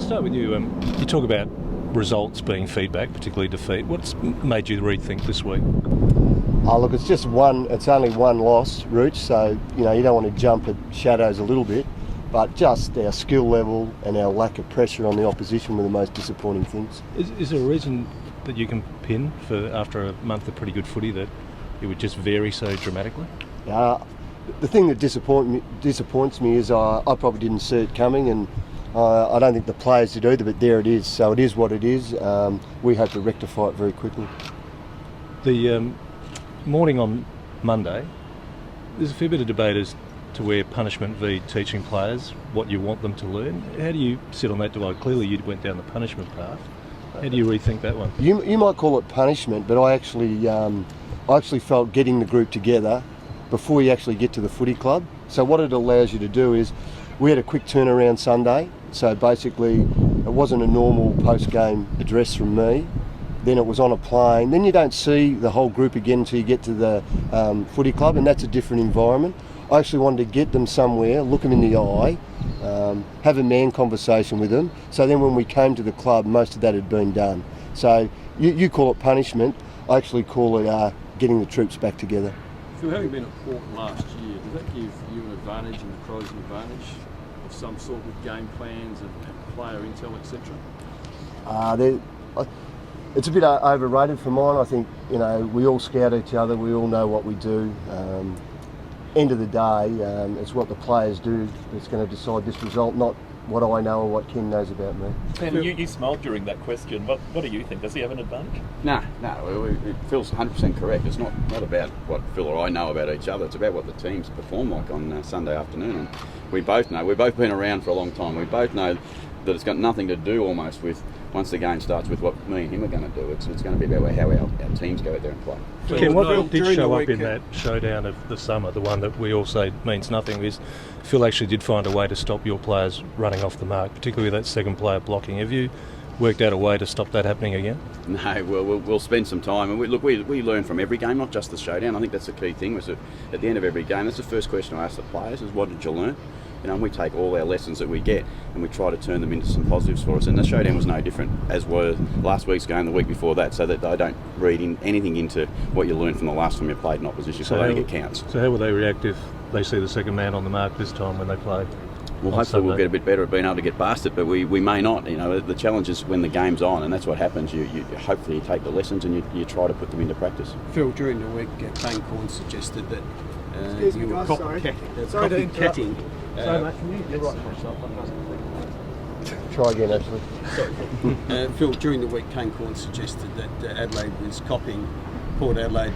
I'll start with you. You talk about results being feedback, particularly defeat. What's made you rethink this week? Oh, look, it's just one. It's only one loss, Rooch. So you don't want to jump at shadows a little bit, but just our skill level and our lack of pressure on the opposition were the most disappointing things. Is there a reason that you can pin for after a month of pretty good footy that it would just vary so dramatically? The thing that disappoints me is I probably didn't see it coming, and I don't think the players did either, but there it is. So it is what it is. We hope to rectify it very quickly. The morning on Monday, there's a fair bit of debate as to where punishment v teaching players what you want them to learn. How do you sit on that divide? Clearly you went down the punishment path. How do you rethink that one? You might call it punishment, but I actually felt getting the group together before you actually get to the footy club. So what it allows you to do is, we had a quick turnaround Sunday, so basically it wasn't a normal post-game address from me, then it was on a plane, then you don't see the whole group again until you get to the footy club, and that's a different environment. I actually wanted to get them somewhere, look them in the eye, have a man conversation with them, so then when we came to the club, most of that had been done. So you call it punishment, I actually call it getting the troops back together. Phil, having been at Port last year, does that give you an advantage and the Crows an advantage of some sort with game plans and player intel, etc.? It's a bit overrated for mine. I think we all scout each other. We all know what we do. End of the day, it's what the players do that's going to decide this result, not what I know or what Ken knows about me. And you smiled during that question. What do you think? Does he have an advantage? No. Phil's 100% correct. It's not about what Phil or I know about each other. It's about what the teams perform like on Sunday afternoon. And we both know. We've both been around for a long time. We both know that it's got nothing to do almost with, once the game starts, with what me and him are going to do. It's going to be about how our teams go out there and play. Ken, what did show up in that showdown of the summer, the one that we all say means nothing, is Phil actually did find a way to stop your players running off the mark, particularly that second player blocking. Have you worked out a way to stop that happening again? No, we'll spend some time. And we learn from every game, not just the showdown. I think that's the key thing, was that at the end of every game, that's the first question I ask the players, is what did you learn? And we take all our lessons that we get and we try to turn them into some positives for us. And the showdown was no different, as were last week's game, the week before that, so that they don't read anything into what you learned from the last time you played in opposition, so they think it counts. So how will they react if they see the second man on the mark this time when they play? Well, hopefully we'll get a bit better at being able to get past it, but we may not. The challenge is when the game's on, and that's what happens. You hopefully you take the lessons and you try to put them into practice. Phil, during the week, Kane Corn suggested that you were copycatting. Sorry, mate, you're right. Try again, actually. Sorry. Phil, during the week, Kane Corn suggested that Adelaide was copying Port Adelaide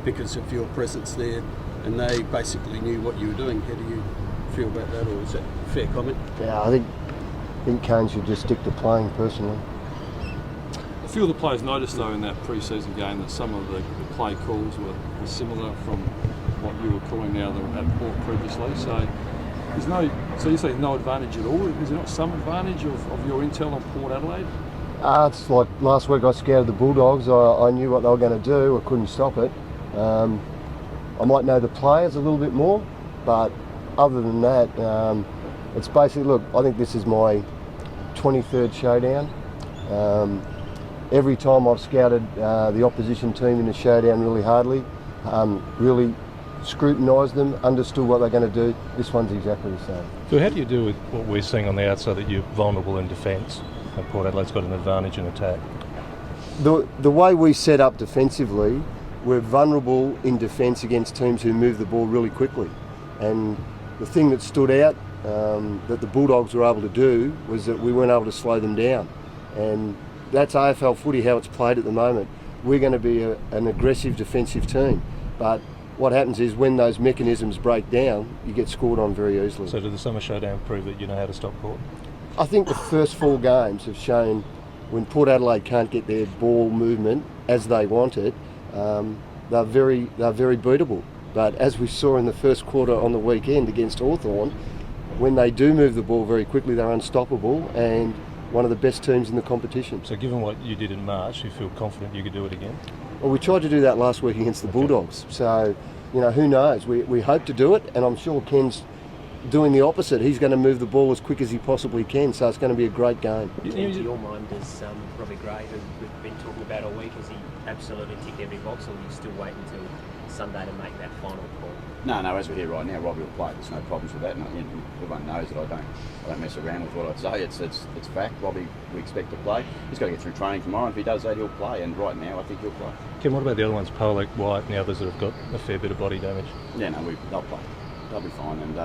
because of your presence there, and they basically knew what you were doing. How do you feel about that, or is that a fair comment? Yeah, I think Kane should just stick to playing, personally. A few of the players noticed, though, in that pre-season game that some of the play calls were similar from what you were calling now at Port previously. So you say no advantage at all? Is there not some advantage of your intel on Port Adelaide? It's like last week I scouted the Bulldogs. I knew what they were going to do. I couldn't stop it. I might know the players a little bit more, but other than that, it's basically, look, I think this is my 23rd showdown. Every time I've scouted the opposition team in a showdown really hardly, really scrutinised them, understood what they're going to do. This one's exactly the same. So how do you do with what we're seeing on the outside, that you're vulnerable in defence and Port Adelaide's got an advantage in attack? The way we set up defensively, we're vulnerable in defence against teams who move the ball really quickly. And the thing that stood out that the Bulldogs were able to do was that we weren't able to slow them down. And that's AFL footy, how it's played at the moment. We're going to be an aggressive defensive team, but what happens is when those mechanisms break down, you get scored on very easily. So did the summer showdown prove that you know how to stop Port? I think the first 4 games have shown when Port Adelaide can't get their ball movement as they want it, they're very beatable. But as we saw in the first quarter on the weekend against Hawthorn, when they do move the ball very quickly, they're unstoppable and one of the best teams in the competition. So given what you did in March, you feel confident you could do it again? Well, we tried to do that last week against the Bulldogs. So, who knows? We hope to do it, and I'm sure Ken's doing the opposite. He's going to move the ball as quick as he possibly can, so it's going to be a great game. To your mind, does Robbie Gray, who we've been talking about all week, has he absolutely ticked every box, or will you still wait until Sunday to make that final call? No, as we're here right now, Robbie will play. There's no problems with that. And everyone knows that I don't mess around with what I say. It's fact. Robbie, we expect to play. He's got to get through training tomorrow. If he does that, he'll play. And right now, I think he'll play. Ken, what about the other ones, Pollock, White, and the others that have got a fair bit of body damage? Yeah, no, they'll play. They'll be fine. And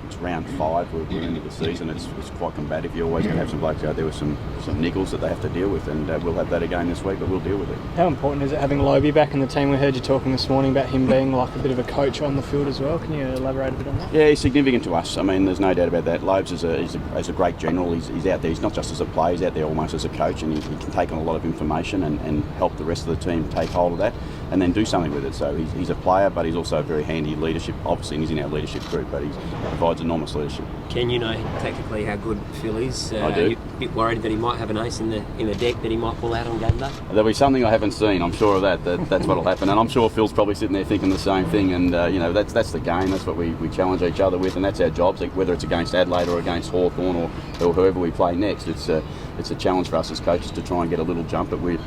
it's round 5. We're into the season. It's quite combative. You're always going to have some blokes out there with some niggles that they have to deal with, and we'll have that again this week. But we'll deal with it. How important is it having Lobie back in the team? We heard you talking this morning about him being like a bit of a coach on the field as well. Can you elaborate a bit on that? Yeah, he's significant to us. I mean, there's no doubt about that. Lobes is a great general. He's out there. He's not just as a player. He's out there almost as a coach, and he can take on a lot of information and help the rest of the team take hold of that and then do something with it. So he's a player, but he's also a very handy leadership. Obviously, and he's in our leadership group, but he provides enormous leadership. Ken, you know tactically how good Phil is. I do. Are you a bit worried that he might have an ace in the deck that he might pull out on game day? There'll be something I haven't seen. I'm sure of that's what'll happen, and I'm sure Phil's probably sitting there thinking the same thing. And that's the game. That's what we challenge each other with, and that's our jobs. Whether it's against Adelaide or against Hawthorn or whoever we play next, it's a challenge for us as coaches to try and get a little jump, but we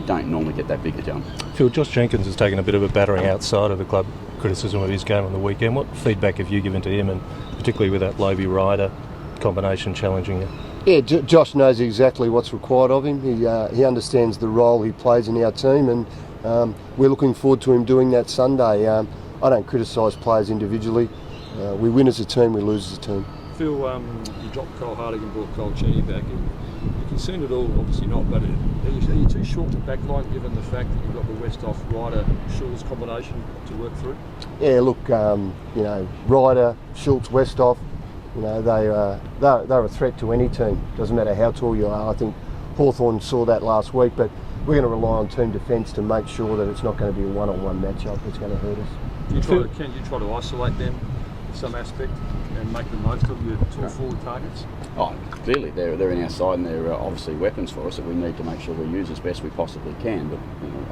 don't normally get that big a jump. Phil, Josh Jenkins has taken a bit of a battering outside of the club criticism of his game on the weekend. What feedback have you given to him, and particularly with that Lobie-Ryder combination challenging you? Yeah, Josh knows exactly what's required of him. He understands the role he plays in our team, and we're looking forward to him doing that Sunday. I don't criticise players individually. We win as a team, we lose as a team. Phil, you dropped Cole Harding and brought Cole Cheney back. Are you concerned at all? Obviously not, but are you too short to backline given the fact that you've got the Westhoff-Ryder Schultz combination to work through? Yeah, look, Ryder, Schultz, Westhoff, they're a threat to any team. Doesn't matter how tall you are. I think Hawthorn saw that last week, but we're going to rely on team defence to make sure that it's not going to be a one-on-one matchup that's going to hurt us. Can you try to isolate them in some aspect and make the most of your two forward targets? Oh, clearly they're in our side, and they're obviously weapons for us that we need to make sure we use as best we possibly can. But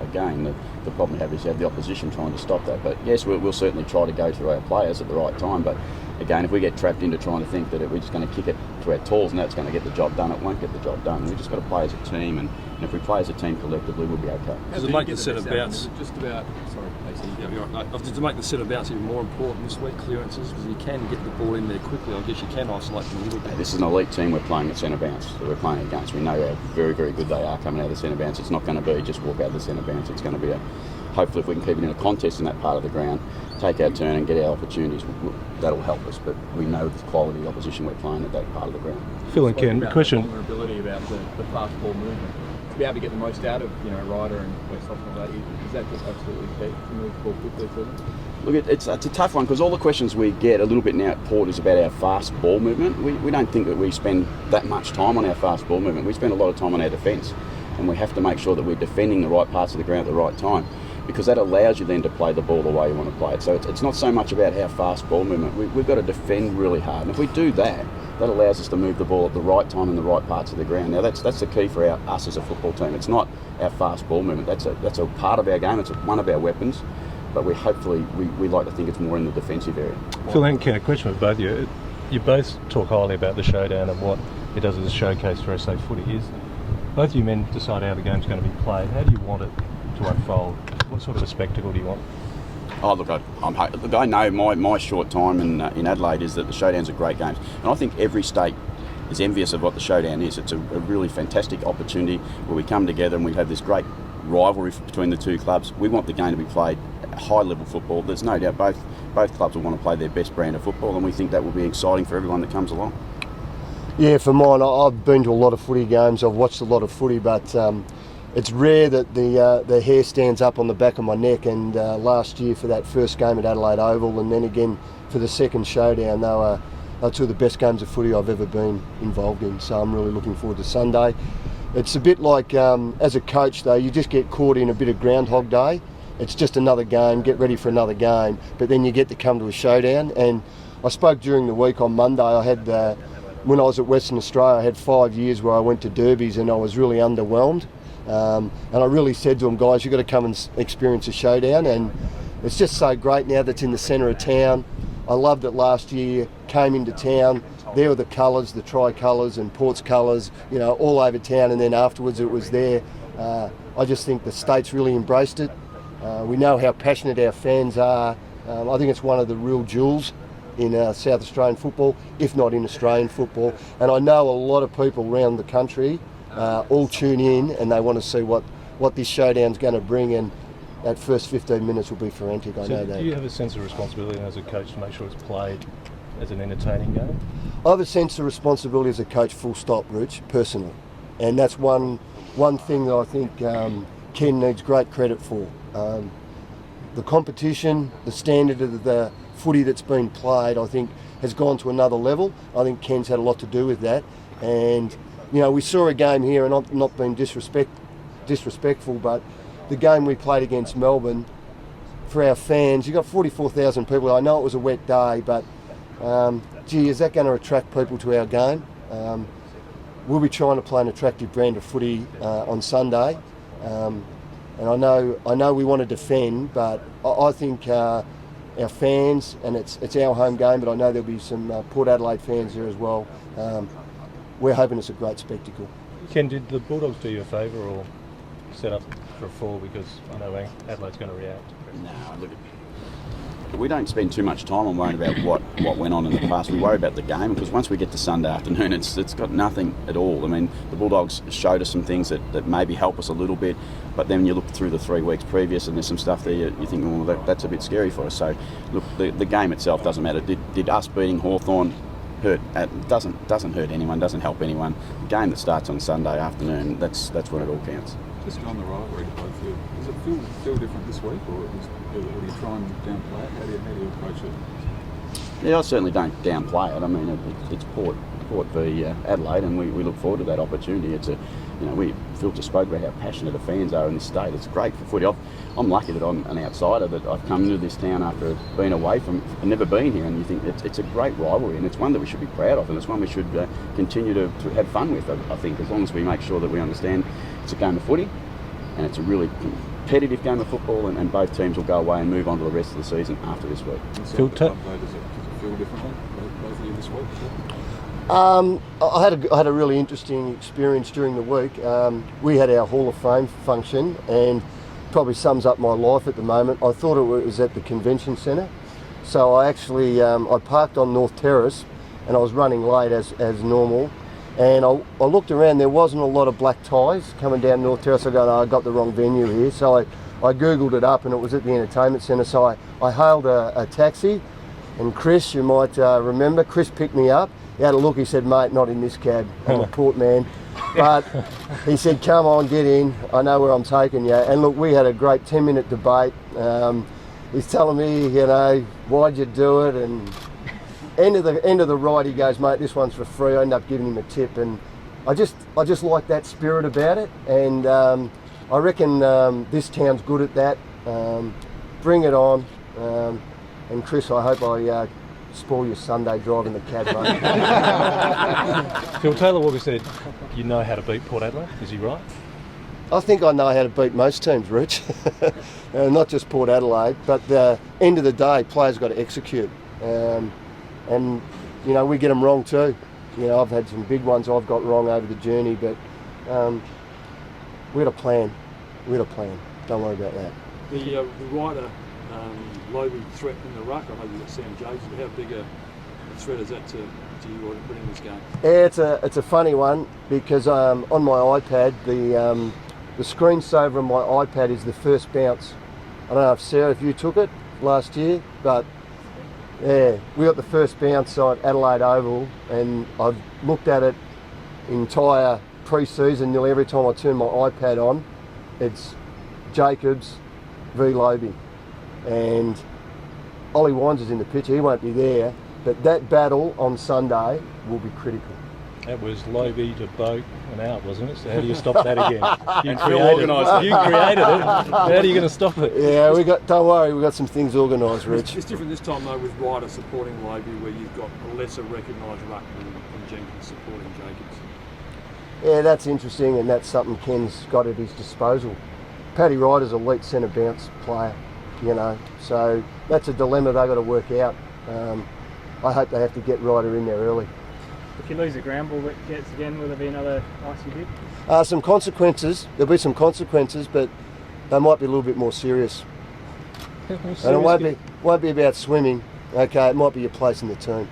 again, the problem we have is you have the opposition trying to stop that. But yes, we'll certainly try to go through our players at the right time. But again, if we get trapped into trying to think that we're just going to kick it to our talls and that's going to get the job done, it won't get the job done. We've just got to play as a team, and if we play as a team collectively, we'll be okay. Does it make the centre bounce just about? Sorry, yeah, you're right. Does it make the centre bounce even more important this week? Clearances, because you can get the ball in there quickly. I guess you can isolate them a little bit. This is an elite team we're playing at centre bounce that we're playing against. We know how very, very good they are coming out of the centre bounce. It's not going to be just walk out of the centre bounce. It's going to be hopefully if we can keep it in a contest in that part of the ground, take our turn and get our opportunities, that'll help us. But we know the quality of the opposition we're playing at that part of the ground. Phil and Ken, the question. Vulnerability about the fast ball movement. To be able to get the most out of Ryder and Westhoff and that, is that just absolutely key to move the ball quickly for them? Look, it's a tough one because all the questions we get a little bit now at Port is about our fast ball movement. We don't think that we spend that much time on our fast ball movement. We spend a lot of time on our defence, and we have to make sure that we're defending the right parts of the ground at the right time, because that allows you then to play the ball the way you want to play it. So it's not so much about our fast ball movement. We've got to defend really hard, and if we do that, that allows us to move the ball at the right time in the right parts of the ground. Now that's the key for us as a football team. It's not our fast ball movement. That's a part of our game. It's one of our weapons, but we like to think it's more in the defensive area. Phil and Ken, a question for both of you. You both talk highly about the Showdown and what it does as a showcase for SA footy. Both you men decide how the game's going to be played. How do you want it to unfold? What sort of a spectacle do you want? Oh, look, I know my short time in Adelaide is that the Showdowns are great games. And I think every state is envious of what the Showdown is. It's a really fantastic opportunity where we come together and we have this great rivalry between the two clubs. We want the game to be played at high-level football. There's no doubt both clubs will want to play their best brand of football, and we think that will be exciting for everyone that comes along. Yeah, for mine, I've been to a lot of footy games. I've watched a lot of footy, but it's rare that the hair stands up on the back of my neck. And last year for that first game at Adelaide Oval, and then again for the second Showdown, they were two of the best games of footy I've ever been involved in. So I'm really looking forward to Sunday. It's a bit like, as a coach though, you just get caught in a bit of Groundhog Day. It's just another game, get ready for another game, but then you get to come to a Showdown. And I spoke during the week on Monday. I had, when I was at Western Australia, I had 5 years where I went to derbies and I was really underwhelmed. And I really said to them, guys, you've got to come and experience a Showdown. And it's just so great now that's in the centre of town. I loved it last year, came into town, there were the colours, the tricolours and Port's colours, all over town, and then afterwards it was there. I just think the state's really embraced it. We know how passionate our fans are. I think it's one of the real jewels in South Australian football, if not in Australian football. And I know a lot of people around the country all tune in and they want to see what this showdown's going to bring, and that first 15 minutes will be frantic, I know that. Do you have a sense of responsibility as a coach to make sure it's played as an entertaining game? I have a sense of responsibility as a coach, full stop, Rich, personally. And that's one thing that I think Ken needs great credit for. The competition, the standard of the footy that's been played, I think has gone to another level. I think Ken's had a lot to do with that. And, we saw a game here, and I'm not being disrespectful, but the game we played against Melbourne, for our fans, you got 44,000 people. I know it was a wet day, but is that going to attract people to our game? We'll be trying to play an attractive brand of footy on Sunday, and I know we want to defend, but I think our fans, and it's our home game, but I know there'll be some Port Adelaide fans there as well. We're hoping it's a great spectacle. Ken, did the Bulldogs do you a favour or set up for a fall, because I know Adelaide's going to react? No, look, we don't spend too much time on worrying about what went on in the past. We worry about the game, because once we get to Sunday afternoon, it's got nothing at all. I mean, the Bulldogs showed us some things that maybe help us a little bit, but then you look through the 3 weeks previous and there's some stuff there you think, well, that's a bit scary for us. So, look, the game itself doesn't matter. Did us beating Hawthorn hurt? Doesn't hurt anyone, doesn't help anyone. The game that starts on Sunday afternoon, that's when it all counts. Just on the rivalry to both of you, does it feel different this week, or are you trying to downplay it? How do you approach it? Yeah, I certainly don't downplay it. I mean, it's Port v Adelaide, and we look forward to that opportunity. It's Phil just spoke about how passionate the fans are in this state. It's great for footy. I'm lucky that I'm an outsider, that I've come into this town after being away from and never been here, and you think it's a great rivalry, and it's one that we should be proud of, and it's one we should continue to have fun with, I think, as long as we make sure that we understand it's a game of footy and it's a really competitive game of football, and both teams will go away and move on to the rest of the season after this week. Phil, does it feel differently, both of you this week? I had a really interesting experience during the week. We had our Hall of Fame function, and probably sums up my life at the moment. I thought it was at the convention centre, so I actually I parked on North Terrace, and I was running late as normal, and I looked around. There wasn't a lot of black ties coming down North Terrace. I go, no, I got the wrong venue here, so I googled it up, and it was at the entertainment centre. So I hailed a taxi, and Chris, you might remember, Chris picked me up. He had a look, he said, mate, not in this cab, I'm a Port man. But he said, come on, get in, I know where I'm taking you. And look, we had a great 10-minute debate. He's telling me, why'd you do it? And end of the ride, he goes, mate, this one's for free. I end up giving him a tip, and I just like that spirit about it. And I reckon this town's good at that. Bring it on. And Chris, I hope I spoil your Sunday driving the cab, mate. Phil, Taylor Walker said you know how to beat Port Adelaide. Is he right? I think I know how to beat most teams, Rich. Not just Port Adelaide, but the end of the day, players got to execute. And we get them wrong too. I've had some big ones I've got wrong over the journey, but we got a plan. Don't worry about that. The Ryder Loby threat in the ruck, I know you've got Sam Jacobs, but how big a threat is that to you in this game? Yeah, it's a funny one, because on my iPad, the screensaver on my iPad is the first bounce. I don't know if Sarah, if you took it last year, but yeah, we got the first bounce at Adelaide Oval, and I've looked at it entire pre-season. Nearly every time I turn my iPad on, it's Jacobs v Loby. And Ollie Wines is in the picture, he won't be there, but that battle on Sunday will be critical. That was Loby to Boat and out, wasn't it? So how do you stop that again? You created it. How are you going to stop it? Yeah, don't worry, we've got some things organised, Rich. It's different this time though with Ryder supporting Loby, where you've got a lesser recognised ruck than Jenkins supporting Jacobs. Yeah, that's interesting, and that's something Ken's got at his disposal. Paddy Ryder's an elite centre bounce player. So that's a dilemma they've got to work out. I hope they have to get Ryder in there early. If you lose a ground ball gets again, will there be another icy bid? Some consequences. There'll be some consequences, but they might be a little bit more serious. And it won't be about swimming. Okay, it might be your place in the team.